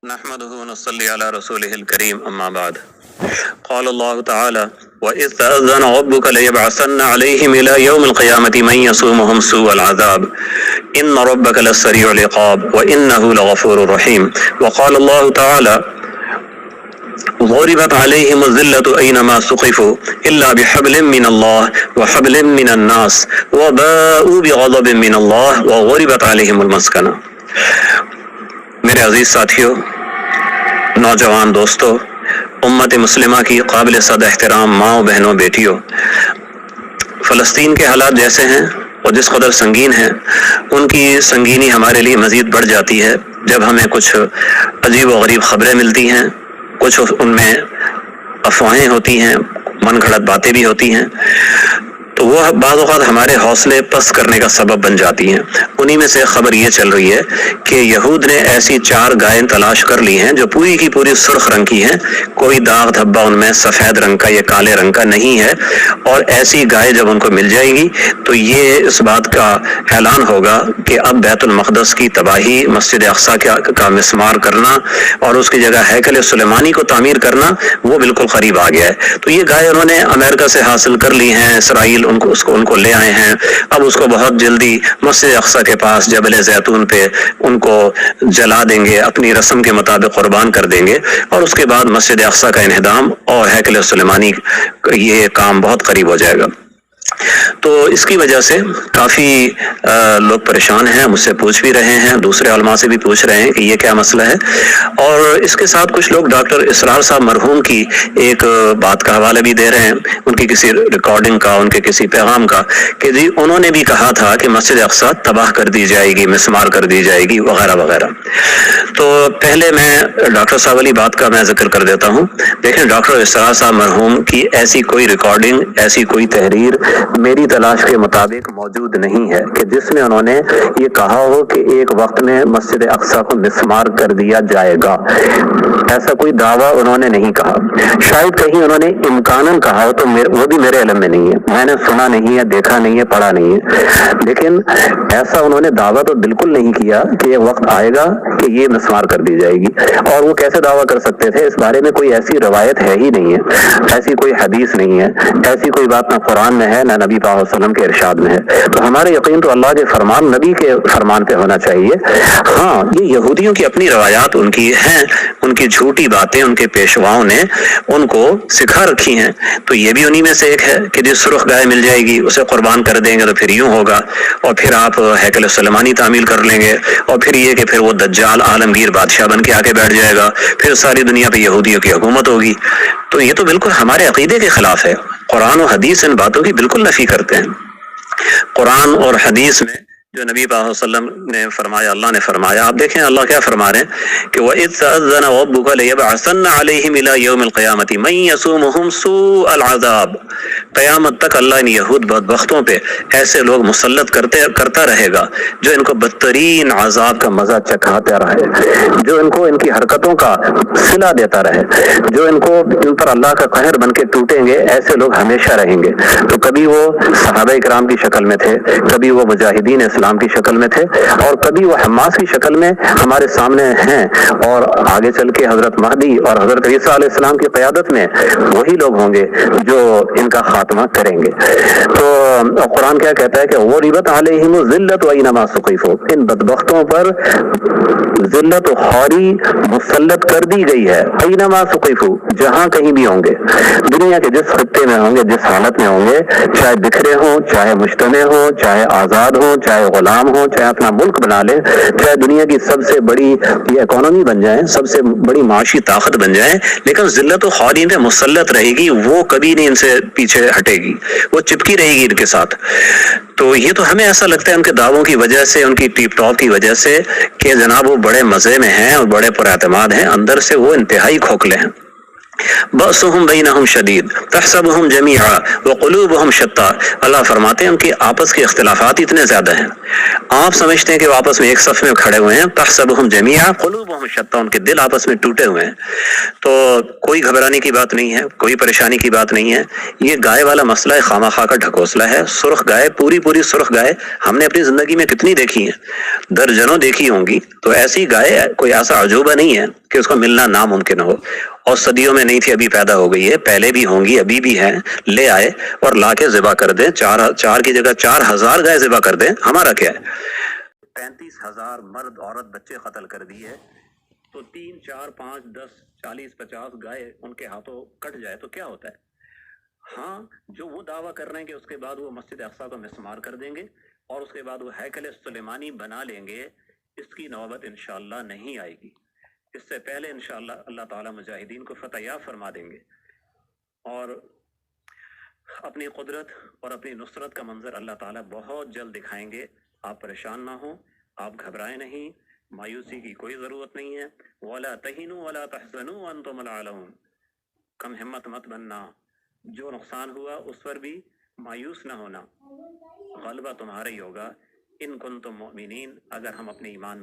نحمده ونصلي على رسوله الكريم أما بعد. قال الله تعالى: وإذ تأذن ربك ليبعثن عليهم إلى يوم القيامة من يصومهم سوء العذاب إن ربك لسريع العقاب وإنه لغفور رحيم. وقال الله تعالى: ضربت عليهم الذلة أينما ثقفوا إلا بحبل من الله وحبل من الناس وباءوا بغضب من الله وضربت عليهم المسكنة. میرے عزیز ساتھیوں، نوجوان دوستوں، امت مسلمہ کی قابل صد احترام ماؤں، بہنوں، بیٹیوں، فلسطین کے حالات جیسے ہیں اور جس قدر سنگین ہیں، ان کی سنگینی ہمارے لیے مزید بڑھ جاتی ہے جب ہمیں کچھ عجیب و غریب خبریں ملتی ہیں، کچھ ان میں افواہیں ہوتی ہیں، من گھڑت باتیں بھی ہوتی ہیں، تو وہ بعض اوقات ہمارے حوصلے پست کرنے کا سبب بن جاتی ہیں۔ انہی میں سے خبر یہ چل رہی ہے کہ یہود نے ایسی 4 گائیں تلاش کر لی ہیں جو پوری کی پوری سرخ رنگ کی ہیں، کوئی داغ دھبا ان میں سفید رنگ کا یا کالے رنگ کا نہیں ہے، اور ایسی گائے جب ان کو مل جائے گی تو یہ اس بات کا اعلان ہوگا کہ اب بیت المقدس کی تباہی، مسجد اقصیٰ کا مسمار کرنا اور اس کی جگہ ہیکل سلیمانی کو تعمیر کرنا وہ بالکل قریب آ گیا ہے۔ تو یہ گائے انہوں نے امریکہ سے حاصل کر لی ہیں، اسرائیل ان کو لے آئے ہیں، اب اس کو بہت جلدی مسجد اقصیٰ کے پاس جبل زیتون پہ ان کو جلا دیں گے، اپنی رسم کے مطابق قربان کر دیں گے، اور اس کے بعد مسجد اقصیٰ کا انہدام اور ہیکل سلیمانی یہ کام بہت قریب ہو جائے گا۔ تو اس کی وجہ سے کافی لوگ پریشان ہیں، مجھ سے پوچھ بھی رہے ہیں، دوسرے علماء سے بھی پوچھ رہے ہیں کہ یہ کیا مسئلہ ہے، اور اس کے ساتھ کچھ لوگ ڈاکٹر اسرار صاحب مرحوم کی ایک بات کا حوالہ بھی دے رہے ہیں، ان کی کسی ریکارڈنگ کا، ان کے کسی پیغام کا، کہ جی انہوں نے بھی کہا تھا کہ مسجد اقصیٰ تباہ کر دی جائے گی، مسمار کر دی جائے گی، وغیرہ وغیرہ۔ تو پہلے میں ڈاکٹر صاحب والی بات کا میں ذکر کر دیتا ہوں۔ دیکھیں، ڈاکٹر اسرار صاحب مرحوم کی ایسی کوئی ریکارڈنگ، ایسی کوئی تحریر میری تلاش کے مطابق موجود نہیں ہے کہ جس میں انہوں نے یہ کہا ہو کہ ایک وقت میں مسجد اقصیٰ کو مسمار کر دیا جائے گا۔ ایسا کوئی دعویٰ انہوں نے نہیں کہا، شاید کہیں انہوں نے امکاناً کہا ہو تو وہ بھی میرے علم میں نہیں ہے، میں نے سنا نہیں ہے، دیکھا نہیں ہے، پڑھا نہیں ہے، لیکن ایسا انہوں نے دعویٰ تو بالکل نہیں کیا کہ یہ وقت آئے گا کہ یہ مسمار کر دی جائے گی۔ اور وہ کیسے دعویٰ کر سکتے تھے؟ اس بارے میں کوئی ایسی روایت ہے ہی نہیں ہے، ایسی کوئی حدیث نہیں ہے، ایسی کوئی بات نہ قرآن میں ہے نہ نبی پاک صلی اللہ علیہ وسلم کے ارشاد میں ہے۔ تو ہمارا یقین تو اللہ کے فرمان، نبی کے فرمان پہ ہونا چاہیے۔ ہاں، یہ یہودیوں کی اپنی روایات ان کی ہیں، ان کی جھوٹی باتیں ان کے پیشواؤں نے ان کو سکھا رکھی ہیں، تو یہ بھی انہی میں سے ایک ہے کہ جس سرخ گائے مل جائے گی اسے قربان کر دیں گے تو پھر یوں ہوگا، اور پھر آپ ہیکل سلیمانی تعمیر کر لیں گے، اور پھر یہ کہ پھر وہ دجال عالمگیر بادشاہ بن کے آ کے بیٹھ جائے گا، پھر ساری دنیا پہ یہودیوں کی حکومت ہوگی۔ تو یہ تو بالکل ہمارے عقیدے کے خلاف ہے۔ قرآن و حدیث ان باتوں کی بالکل نفی کرتے ہیں۔ قرآن اور حدیث میں جو نبی صلی اللہ علیہ وسلم نے فرمایا، اللہ نے فرمایا، آپ دیکھیں اللہ کیا فرما رہے ہیں کہ وَإِذْ تَأَذَّنَ رَبُّكَ لَيَبْعَثَنَّ عَلَيْهِمْ إِلَى يَوْمِ الْقِيَامَةِ مَن يَصُومُهُمْ سُوءَ الْعَذَابِ۔ قیامت تک اللہ ان یہود بدبختوں پہ ایسے لوگ مسلط کرتا رہے گا جو ان کو بدترین عذاب کا مزہ چکھاتا رہے، جو ان کو ان کی حرکتوں کا صلہ دیتا رہے، جو ان پر اللہ کا قہر بن کے ٹوٹیں گے، ایسے لوگ ہمیشہ رہیں گے۔ تو کبھی وہ صحابہ کرام کی شکل میں تھے، کبھی وہ مجاہدین اسلام کی شکل میں تھے، اور کبھی وہ حماس کی شکل میں ہمارے سامنے ہیں، اور آگے چل کے حضرت مہدی اور حضرت عیسیٰ علیہ السلام کی قیادت میں وہی لوگ ہوں گے جو ان کا خاتمہ کریں گے۔ تو قرآن کیا کہتا ہے کہ غربت علیہم الذلۃ اینما ثقفوا، ان بدبختوں پر ذلت و خواری مسلط کر دی گئی ہے، اینما ثقفوا، جہاں کہیں بھی ہوں گے، دنیا کے جس خطے میں ہوں گے، جس حالت میں ہوں گے، چاہے بکھرے ہوں، چاہے مجتمع ہوں، چاہے آزاد ہوں، چاہے غلام ہوں، چاہے اپنا ملک بنا لیں، چاہے دنیا کی سب سے بڑی یہ اکانومی بن جائیں، سب سے بڑی معاشی طاقت بن جائیں، لیکن ذلت و خواری پہ مسلط رہے گی، وہ کبھی نہیں ان سے پیچھے ہٹے گی، وہ چپکی رہے گی ان کے ساتھ۔ تو یہ تو ہمیں ایسا لگتا ہے ان کے دعووں کی وجہ سے، ان کی ٹیپ ٹاپ کی وجہ سے کہ جناب وہ بڑے مزے میں ہیں اور بڑے پر اعتماد ہیں، اندر سے وہ انتہائی کھوکھلے ہیں۔ بَأْسُهُمْ بَيْنَهُمْ شَدِيدٌ تَحْسَبُهُمْ جَمِيعًا وَقُلُوبُهُمْ شَتَّىٰ۔ اللہ فرماتے ہیں ان کی آپس کے اختلافات اتنے زیادہ ہیں، آپ سمجھتے ہیں کہ وہ آپس میں ایک صف میں کھڑے ہوئے ہیں، تَحْسَبُهُمْ جَمِيعًا قُلُوبُهُمْ شَتَّىٰ، ان کے دل آپس میں ٹوٹے ہوئے ہیں۔ تو کوئی گھبرانے کی بات نہیں ہے، کوئی پریشانی کی بات نہیں ہے۔ یہ گائے والا مسئلہ خواہ مخواہ کا ڈھکوسلا ہے۔ سرخ گائے، پوری سرخ گائے ہم نے اپنی زندگی میں کتنی دیکھی ہیں، درجنوں دیکھی ہوں گی، تو ایسی گائے کوئی ایسا عجوبہ نہیں ہے کہ اس کو ملنا ناممکن ہو، اور صدیوں میں نہیں تھی ابھی پیدا ہو گئی ہے، پہلے بھی ہوں گی ابھی بھی ہیں، لے آئے اور لا کے ذبح کر دیں، چار کی جگہ 4,000 گائے ذبح کر دیں، ہمارا کیا ہے؟ 35,000 مرد عورت بچے قتل کر دیے، تو 3 4 5 10 40 50 گائے ان کے ہاتھوں کٹ جائے تو کیا ہوتا ہے؟ ہاں، جو وہ دعویٰ کر رہے ہیں کہ اس کے بعد وہ مسجد اقصیٰ کو مسمار کر دیں گے اور اس کے بعد وہ ہیکل سلیمانی بنا لیں گے، اس کی نوبت انشاءاللہ نہیں آئے گی، اس سے پہلے انشاءاللہ اللہ تعالیٰ مجاہدین کو فتح یاب فرما دیں گے، اور اپنی قدرت اور اپنی نصرت کا منظر اللہ تعالیٰ بہت جلد دکھائیں گے۔ آپ پریشان نہ ہوں، آپ گھبرائیں نہیں، مایوسی کی کوئی ضرورت نہیں ہے۔ وَلَا تَهِنُوا وَلَا تَحْزَنُوا وَأَنْتُمُ الْأَعْلَوْنَ، کم ہمت مت بننا، جو نقصان ہوا اس پر بھی مایوس نہ ہونا، غلبہ تمہارا ہی ہوگا، ان کنتم مؤمنین، اگر ہم اپنے ایمان میں